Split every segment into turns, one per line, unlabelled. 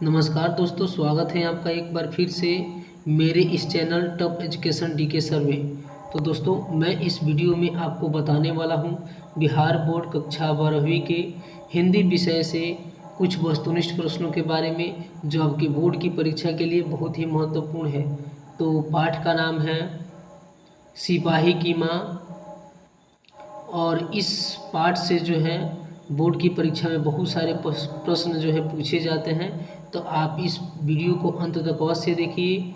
नमस्कार दोस्तों, स्वागत है आपका एक बार फिर से मेरे इस channel top education DK sir में। तो दोस्तों, मैं इस वीडियो में आपको बताने वाला हूं बिहार बोर्ड कक्षा 12वीं के हिंदी विषय से कुछ वस्तुनिष्ठ प्रश्नों के बारे में, जो आपके बोर्ड की परीक्षा के लिए बहुत ही महत्वपूर्ण है। तो पाठ का नाम है सिपाही की माँ, और इस पाठ से जो है बोर्ड की परीक्षा में बहुत सारे प्रश्न जो है पूछे जाते हैं। तो आप इस वीडियो को अंत तक अवश्य देखिए।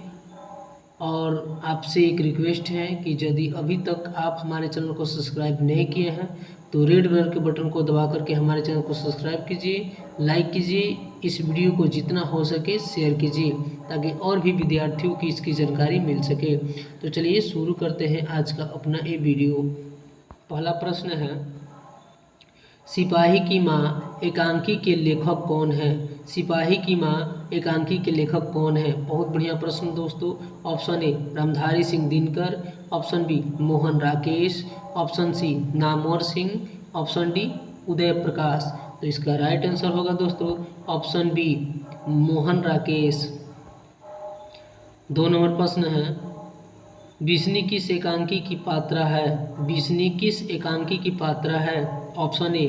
और आपसे एक रिक्वेस्ट है कि यदि अभी तक आप हमारे चैनल को सब्सक्राइब नहीं किए हैं तो रेड कलर के बटन को दबा करके हमारे चैनल को सब्सक्राइब कीजिए, लाइक कीजिए, इस वीडियो को जितना हो सके शेयर कीजिए, ताकि और भी विद्यार्थियों की इसकी जानकारी मिल सके। तो चलिए शुरू करते हैं आज का अपना ये वीडियो। पहला प्रश्न है, सिपाही की माँ एकांकी के लेखक कौन है? सिपाही की माँ एकांकी के लेखक कौन है? बहुत बढ़िया प्रश्न दोस्तों। Option A Ramdhari Singh Dinkar, option B Mohan Rakesh, option C Namvar Singh, option D Uday Prakash. तो इसका राइट आंसर होगा दोस्तों ऑप्शन बी मोहन राकेश। 2 नंबर प्रश्न है, बिस्नी किस एकांकी की पात्रा है? बिस्नी किस एकांकी की पात्रा है? ऑप्शन ए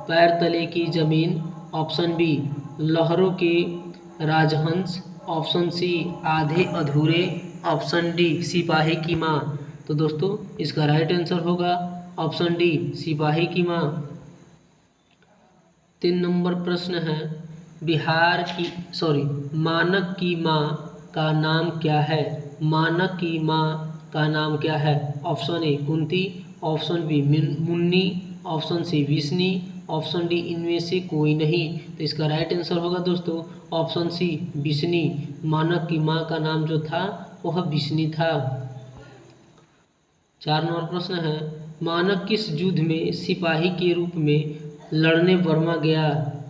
पैर तले की जमीन, ऑप्शन बी लहरों के राजहंस, ऑप्शन सी आधे अधूरे, ऑप्शन डी सिपाही की माँ। तो दोस्तों इसका राइट आंसर होगा ऑप्शन डी सिपाही की माँ। 3 नंबर प्रश्न है, मानक की माँ का नाम क्या है? मानक की माँ का नाम क्या है? Option A Kunti, option B Munni, option C Vishni, option D इनमें से कोई नहीं। तो इसका राइट आंसर होगा दोस्तों ऑप्शन सी विष्णी। मानक की माँ का नाम जो था वह विष्णी था। 4 नंबर प्रश्न है, मानक किस युद्ध में सिपाही के रूप में लड़ने बर्मा गया?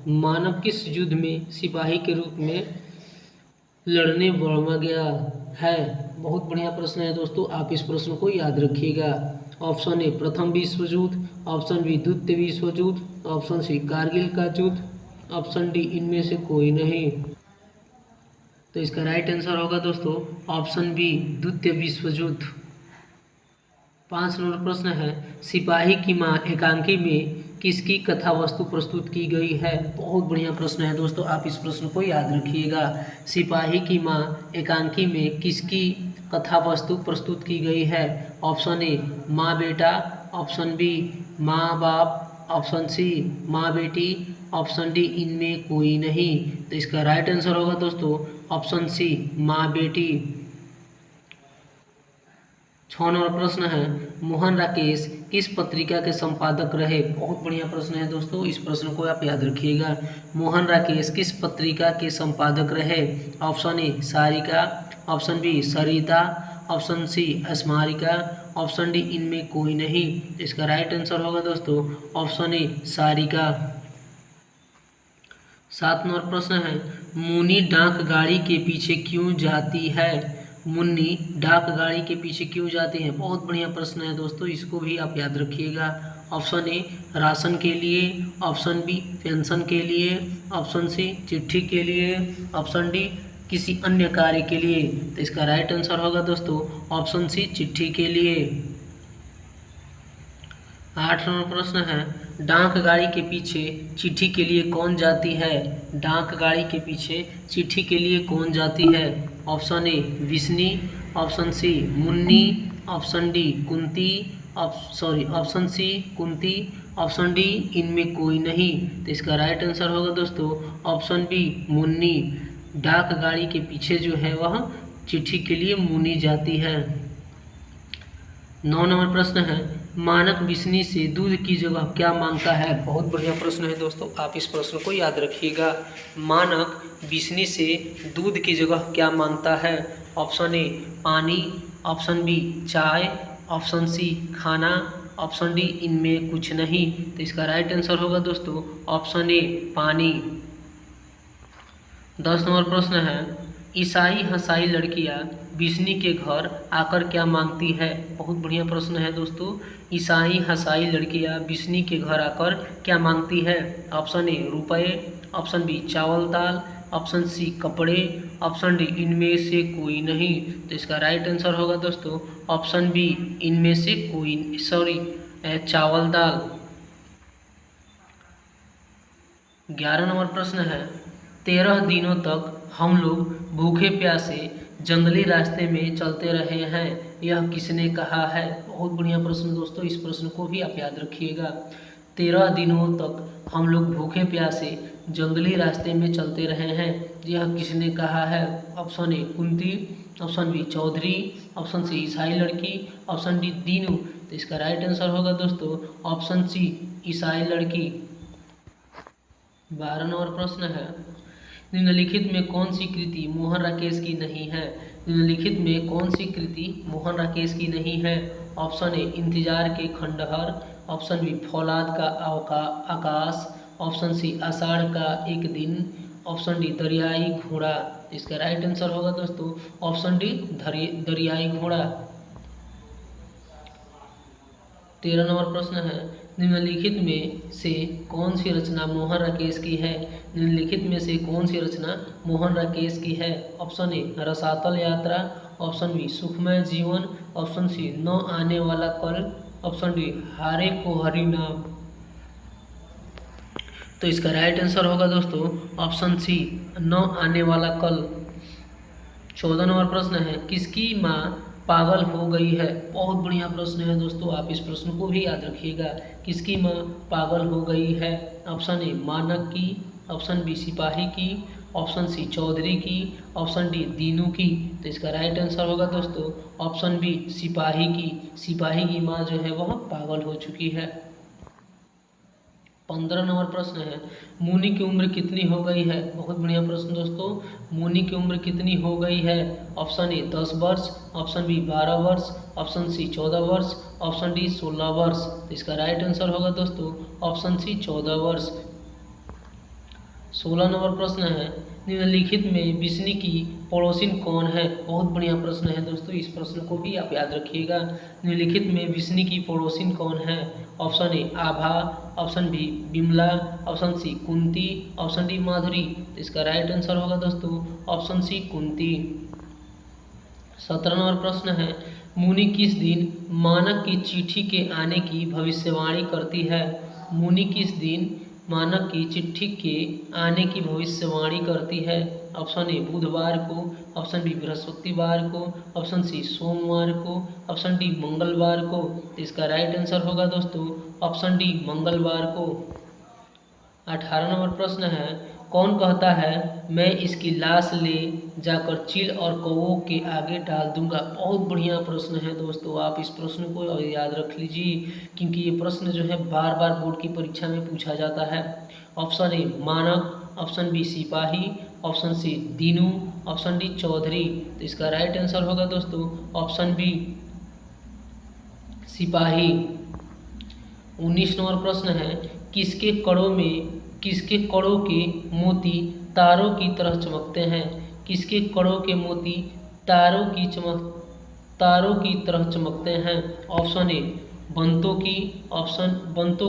मानक किस युद्ध में सिपाही के रूप में लड़ने बर्मा गया है? बहुत बढ़िया प्रश्न है दोस्तों, आप इस प्रश्न को याद रखिएगा। ऑप्शन ए प्रथम विश्व युद्ध, ऑप्शन बी द्वितीय विश्व युद्ध, ऑप्शन सी कारगिल का युद्ध, ऑप्शन डी इनमें से कोई नहीं। तो इसका राइट आंसर होगा दोस्तों ऑप्शन बी द्वितीय विश्व युद्ध। 5 नंबर प्रश्न है, सिपाही की माँ एकांकी में किसकी कथा वस्तु प्रस्तुत की गई है? बहुत बढ़िया प्रश्न है दोस्तों, आप इस प्रश्न को याद रखिएगा। सिपाही की माँ एकांकी में किसकी कथा वस्तु प्रस्तुत की गई है? ऑप्शन ए माँ बेटा, ऑप्शन बी माँ बाप, ऑप्शन सी माँ बेटी, ऑप्शन डी इनमें कोई नहीं। तो इसका राइट आंसर होगा दोस्तों ऑप्शन सी माँ बेटी। 6 नंबर प्रश्न है, मोहन राकेश किस पत्रिका के संपादक रहे? बहुत बढ़िया प्रश्न है दोस्तों, इस प्रश्न को आप याद रखिएगा। मोहन राकेश किस पत्रिका के संपादक रहे? Option A Sarika, option B Sarita, option C Smarika, option D इनमें कोई नहीं। इसका राइट आंसर होगा दोस्तों ऑप्शन ए सारिका। 7 नंबर प्रश्न है, मुन्नी डाक गाड़ी के पीछे क्यों जाती है? मुन्नी डाक गाड़ी के पीछे क्यों जाती है? बहुत बढ़िया प्रश्न है दोस्तों, इसको भी आप याद रखिएगा। ऑप्शन ए राशन के लिए, ऑप्शन बी पेंशन के लिए, ऑप्शन सी चिट्ठी के लिए, ऑप्शन डी किसी अन्य कार्य के लिए। तो इसका राइट आंसर होगा दोस्तों ऑप्शन सी चिट्ठी के लिए। 8 नंबर प्रश्न है, डाक गाड़ी के पीछे चिट्ठी के लिए कौन जाती है? डाक गाड़ी के पीछे चिट्ठी के लिए कौन जाती है? Option A Vishni, option C Munni, option D Kunti, option C Kunti, option D इनमें कोई नहीं। तो इसका राइट आंसर होगा दोस्तों ऑप्शन बी मुन्नी। डाक गाड़ी के पीछे जो है वह चिट्ठी के लिए मुन्नी जाती है। 9 नंबर प्रश्न है, मानक विष्णी से दूध की जगह क्या मांगता है? बहुत बढ़िया प्रश्न है दोस्तों, आप इस प्रश्न को याद रखिएगा। मानक विष्णी से दूध की जगह क्या मांगता है? ऑप्शन ए पानी, ऑप्शन बी चाय, ऑप्शन सी खाना, ऑप्शन डी इनमें कुछ नहीं। तो इसका राइट आंसर होगा दोस्तों ऑप्शन ए पानी। 10 नंबर प्रश्न है, ईसाई हसाई लड़कियां विष्णी के घर आकर क्या मांगती है? बहुत बढ़िया प्रश्न है दोस्तों, ईसाई हसाई लड़कियां विष्णी के घर आकर क्या मांगती है? ऑप्शन ए रुपये, ऑप्शन बी चावल दाल, ऑप्शन सी कपड़े, ऑप्शन डी इनमें से कोई नहीं। तो इसका राइट आंसर होगा दोस्तों ऑप्शन बी इनमें से कोई, चावल दाल। 11 नंबर प्रश्न है 13 दिनों तक हम लोग भूखे प्यासे जंगली रास्ते में चलते रहे हैं, यह किसने कहा है। बहुत बढ़िया प्रश्न दोस्तों, इस प्रश्न को भी आप याद रखिएगा। 13 दिनों तक हम लोग भूखे प्यासे जंगली रास्ते में चलते रहे हैं, यह किसने कहा है। Option A Kunti, option B Chaudhary, option C ईसाई लड़की, ऑप्शन डी दीनू। तो इसका राइट आंसर होगा दोस्तों ऑप्शन सी ईसाई लड़की। 12 नंबर प्रश्न है निम्नलिखित में कौन सी कृति मोहन राकेश की नहीं है। निम्नलिखित में कौन सी कृति मोहन राकेश की नहीं है। ऑप्शन ए इंतजार के खंडहर, ऑप्शन बी फौलाद का आकाश, ऑप्शन सी आषाढ़ का एक दिन, ऑप्शन डी दरियाई घोड़ा। इसका राइट आंसर होगा दोस्तों ऑप्शन डी दरियाई घोड़ा। 13 नंबर प्रश्न है निम्नलिखित में से कौन सी रचना मोहन राकेश की है। निम्नलिखित में से कौन सी रचना मोहन राकेश की है। ऑप्शन ए रसातल यात्रा, ऑप्शन बी सुखमय जीवन, ऑप्शन सी न आने वाला कल, ऑप्शन डी हारे को हरि नाम। तो इसका राइट आंसर होगा दोस्तों ऑप्शन सी न आने वाला कल। 14 नंबर प्रश्न है किसकी माँ पागल हो गई है। बहुत बढ़िया प्रश्न है दोस्तों, आप इस प्रश्न को भी याद रखिएगा। किसकी माँ पागल हो गई है। ऑप्शन ए मानक की, ऑप्शन बी सिपाही की, ऑप्शन सी चौधरी की, ऑप्शन डी दीनू की। तो इसका राइट आंसर होगा दोस्तों ऑप्शन बी सिपाही की। सिपाही की माँ जो है वह पागल हो चुकी है। 15 नंबर प्रश्न है मुनि की उम्र कितनी हो गई है। बहुत बढ़िया प्रश्न दोस्तों, मुनि की उम्र कितनी हो गई है। ऑप्शन ए 10 वर्ष, ऑप्शन बी 12 वर्ष, ऑप्शन सी 14 वर्ष, ऑप्शन डी 16 वर्ष। तो इसका राइट आंसर होगा दोस्तों ऑप्शन सी 14 वर्ष। 16 नंबर प्रश्न है निम्नलिखित में विष्णु की पड़ोसिन कौन है। बहुत बढ़िया प्रश्न है दोस्तों, इस प्रश्न को भी आप याद रखिएगा। निम्नलिखित में विष्णु की पड़ोसिन कौन है। Option A Abha, option B Bimla, option C Kunti, option D Madhuri. तो इसका राइट आंसर होगा दोस्तों ऑप्शन सी कुंती। 17 नंबर प्रश्न है मुनि किस दिन मानक की चिट्ठी के आने की भविष्यवाणी करती है। मुनि किस दिन मानक की चिट्ठी के आने की भविष्यवाणी करती है। ऑप्शन ए बुधवार को, ऑप्शन बी बृहस्पतिवार को, ऑप्शन सी सोमवार को, ऑप्शन डी मंगलवार को। तो इसका राइट आंसर होगा दोस्तों ऑप्शन डी मंगलवार को। 18 नंबर प्रश्न है कौन कहता है मैं इसकी लाश ले जाकर चील और कौवों के आगे डाल दूंगा। बहुत बढ़िया प्रश्न है दोस्तों, आप इस प्रश्न को याद रख लीजिए क्योंकि ये प्रश्न जो है बार बार बोर्ड की परीक्षा में पूछा जाता है। Option A Manak, option B सिपाही, option C Dinu, option D Chaudhary. तो इसका राइट आंसर होगा दोस्तों ऑप्शन बी सिपाही। 19 नंबर प्रश्न है किसके कड़ों के मोती तारों की तरह चमकते हैं। किसके कड़ों के मोती तारों की तरह चमकते हैं। ऑप्शन ए बंतों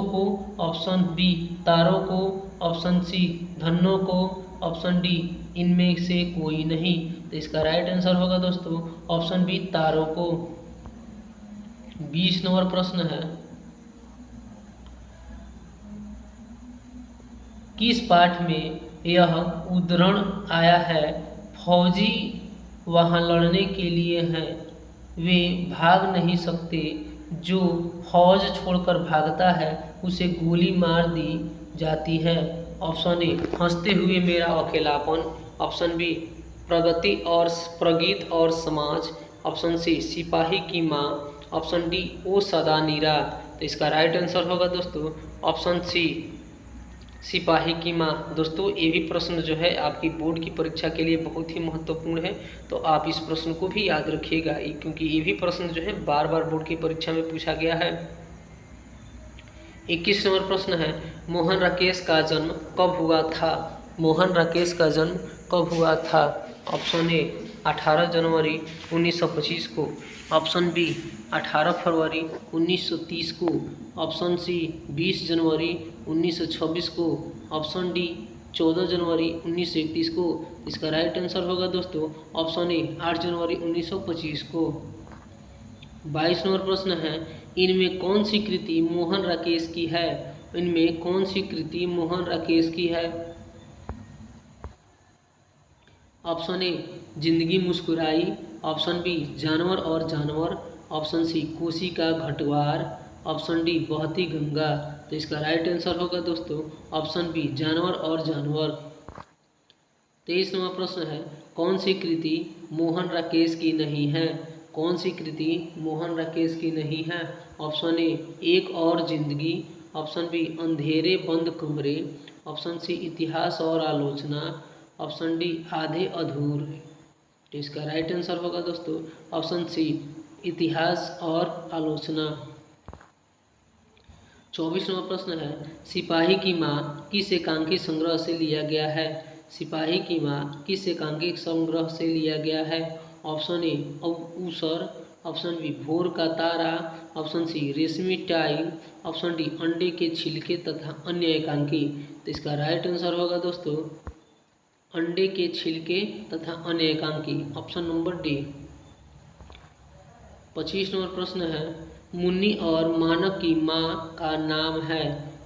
को, ऑप्शन बी तारों को, ऑप्शन सी धन्नों को, ऑप्शन डी इनमें से कोई नहीं। तो इसका राइट आंसर होगा दोस्तों ऑप्शन बी तारों को। 20 नंबर प्रश्न है किस पाठ में यह उद्धरण आया है फौजी वहाँ लड़ने के लिए हैं, वे भाग नहीं सकते, जो फौज छोड़कर भागता है उसे गोली मार दी जाती है। ऑप्शन ए हंसते हुए मेरा अकेलापन, ऑप्शन बी प्रगीत और समाज, ऑप्शन सी सिपाही की माँ, ऑप्शन डी ओ सदा नीरा। तो इसका राइट आंसर होगा दोस्तों ऑप्शन सी सिपाही की माँ। दोस्तों ये भी प्रश्न जो है आपकी बोर्ड की परीक्षा के लिए बहुत ही महत्वपूर्ण है, तो आप इस प्रश्न को भी याद रखिएगा क्योंकि ये भी प्रश्न जो है बार बार बोर्ड की परीक्षा में पूछा गया है। 21 नंबर प्रश्न है मोहन राकेश का जन्म कब हुआ था। मोहन राकेश का जन्म कब हुआ था। ऑप्शन ए 18 जनवरी 1925 को, ऑप्शन बी 18 फरवरी 1930 को, ऑप्शन सी 20 जनवरी 1926 को, ऑप्शन डी 14 जनवरी 1931 को। इसका राइट आंसर होगा दोस्तों ऑप्शन ए 8 जनवरी 1925 को। 22 नंबर प्रश्न है, इनमें कौन सी कृति मोहन राकेश की है? इनमें कौन सी कृति मोहन राकेश की है? ऑप्शन ए जिंदगी मुस्कुराई, ऑप्शन बी जानवर और जानवर, ऑप्शन सी कोसी का घटवार, ऑप्शन डी बहती गंगा। तो इसका राइट आंसर होगा दोस्तों ऑप्शन बी जानवर और जानवर। 23 नंबर प्रश्न है, कौन सी कृति मोहन राकेश की नहीं है? कौन सी कृति मोहन राकेश की नहीं है? ऑप्शन ए एक और जिंदगी, ऑप्शन बी अंधेरे बंद कमरे, ऑप्शन सी इतिहास और आलोचना, ऑप्शन डी आधे अधूरे। तो इसका राइट आंसर होगा दोस्तों ऑप्शन सी इतिहास और आलोचना। 24 नंबर प्रश्न है, सिपाही की माँ किस एकांकी संग्रह से लिया गया है? सिपाही की माँ किस एकांकी संग्रह से लिया गया है? ऑप्शन ए ऊसर, ऑप्शन बी भोर का तारा, ऑप्शन सी रेशमी टाइल, ऑप्शन डी अंडे के छिलके तथा अन्य एकांकी। तो इसका राइट आंसर होगा दोस्तों अंडे के छिलके तथा अन्य एकांकी, ऑप्शन नंबर डी। 25 नंबर प्रश्न है, मुन्नी और मानक की माँ का नाम है?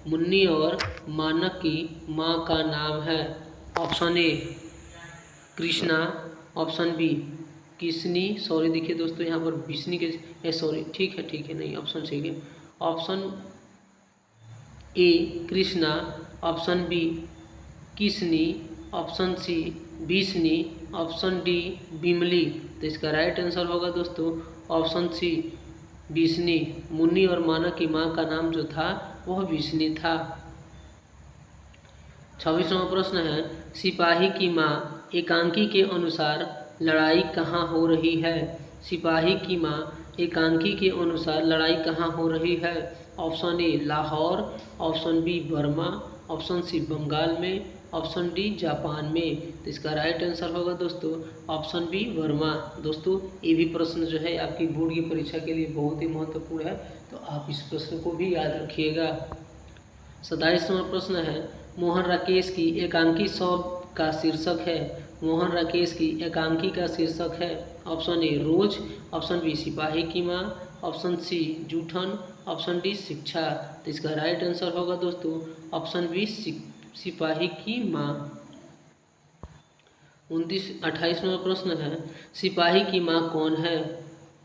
मुन्नी और मानक की माँ का नाम है? Option A Krishna, option B Kisni, sorry देखिए दोस्तों यहाँ पर बिस्नी के सॉरी ठीक है नहीं ऑप्शन सही है। Option A Krishna, option B Kisni, option C Bisni, option D Bimli. तो इसका राइट आंसर होगा दोस्तों ऑप्शन सी बिस्नी। मुन्नी और मानक की माँ का नाम जो था वह बिस्नी था। 26वां प्रश्न है, सिपाही की माँ एकांकी के अनुसार लड़ाई कहाँ हो रही है? सिपाही की माँ एकांकी के अनुसार लड़ाई कहाँ हो रही है? Option A Lahore, option B Burma, option C Bengal में, ऑप्शन डी जापान में। तो इसका राइट आंसर होगा दोस्तों ऑप्शन बी बर्मा। दोस्तों ये भी प्रश्न जो है आपकी बोर्ड की परीक्षा के लिए बहुत ही महत्वपूर्ण है, तो आप इस प्रश्न को भी याद रखिएगा। 27वां प्रश्न है, मोहन राकेश की एकांकी शब्द का शीर्षक है? मोहन राकेश की एकांकी का शीर्षक है? ऑप्शन ए रोज, ऑप्शन बी सिपाही की माँ, ऑप्शन सी जूठन, ऑप्शन डी शिक्षा। तो इसका राइट आंसर होगा दोस्तों ऑप्शन बी सिपाही की माँ। 28वां प्रश्न है, सिपाही की माँ कौन है?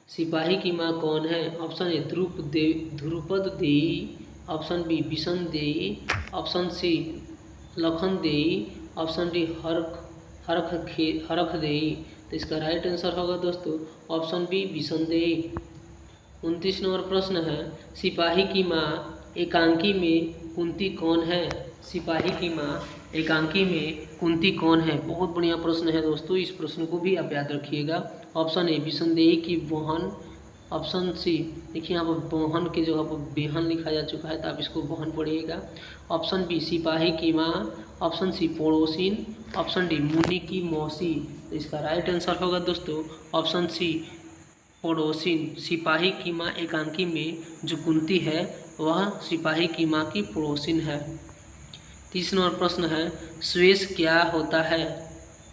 सिपाही की माँ कौन है? ऑप्शन ए ध्रुपद देई, ऑप्शन बी बिशन देई, ऑप्शन सी लखन देई, ऑप्शन डी हरख देई। तो इसका राइट आंसर होगा दोस्तों ऑप्शन बी बिशन देई। 29 नंबर प्रश्न है, सिपाही की माँ एकांकी में कुंती कौन है? सिपाही की माँ एकांकी में कुंती कौन है? बहुत बढ़िया प्रश्न है दोस्तों, इस प्रश्न को भी आप याद रखिएगा। ऑप्शन ए बिशनदेही की बहन, ऑप्शन सी देखिए यहाँ पर बहन की जगह पर बेहन लिखा जा चुका है तो आप इसको बहन पढ़िएगा। ऑप्शन बी सिपाही की माँ, ऑप्शन सी पड़ोसिन, ऑप्शन डी मुन्नी की मौसी। तो इसका राइट आंसर होगा दोस्तों ऑप्शन सी पड़ोसिन। सिपाही की माँ एकांकी में जो कुंती है वह सिपाही की माँ की पड़ोसिन है। 30 नंबर प्रश्न है, स्वेश क्या होता है?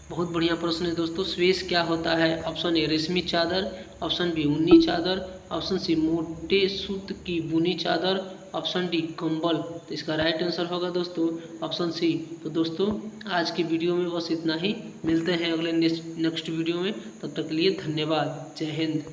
बहुत बढ़िया प्रश्न है दोस्तों, स्वेश क्या होता है? ऑप्शन ए रेशमी चादर, ऑप्शन बी ऊनी चादर, ऑप्शन सी मोटे सूत की बुनी चादर, ऑप्शन डी कंबल। तो इसका राइट आंसर होगा दोस्तों ऑप्शन सी। तो दोस्तों आज की वीडियो में बस इतना ही, मिलते हैं अगले नेक्स्ट वीडियो में, तब तक के लिए धन्यवाद, जय हिंद।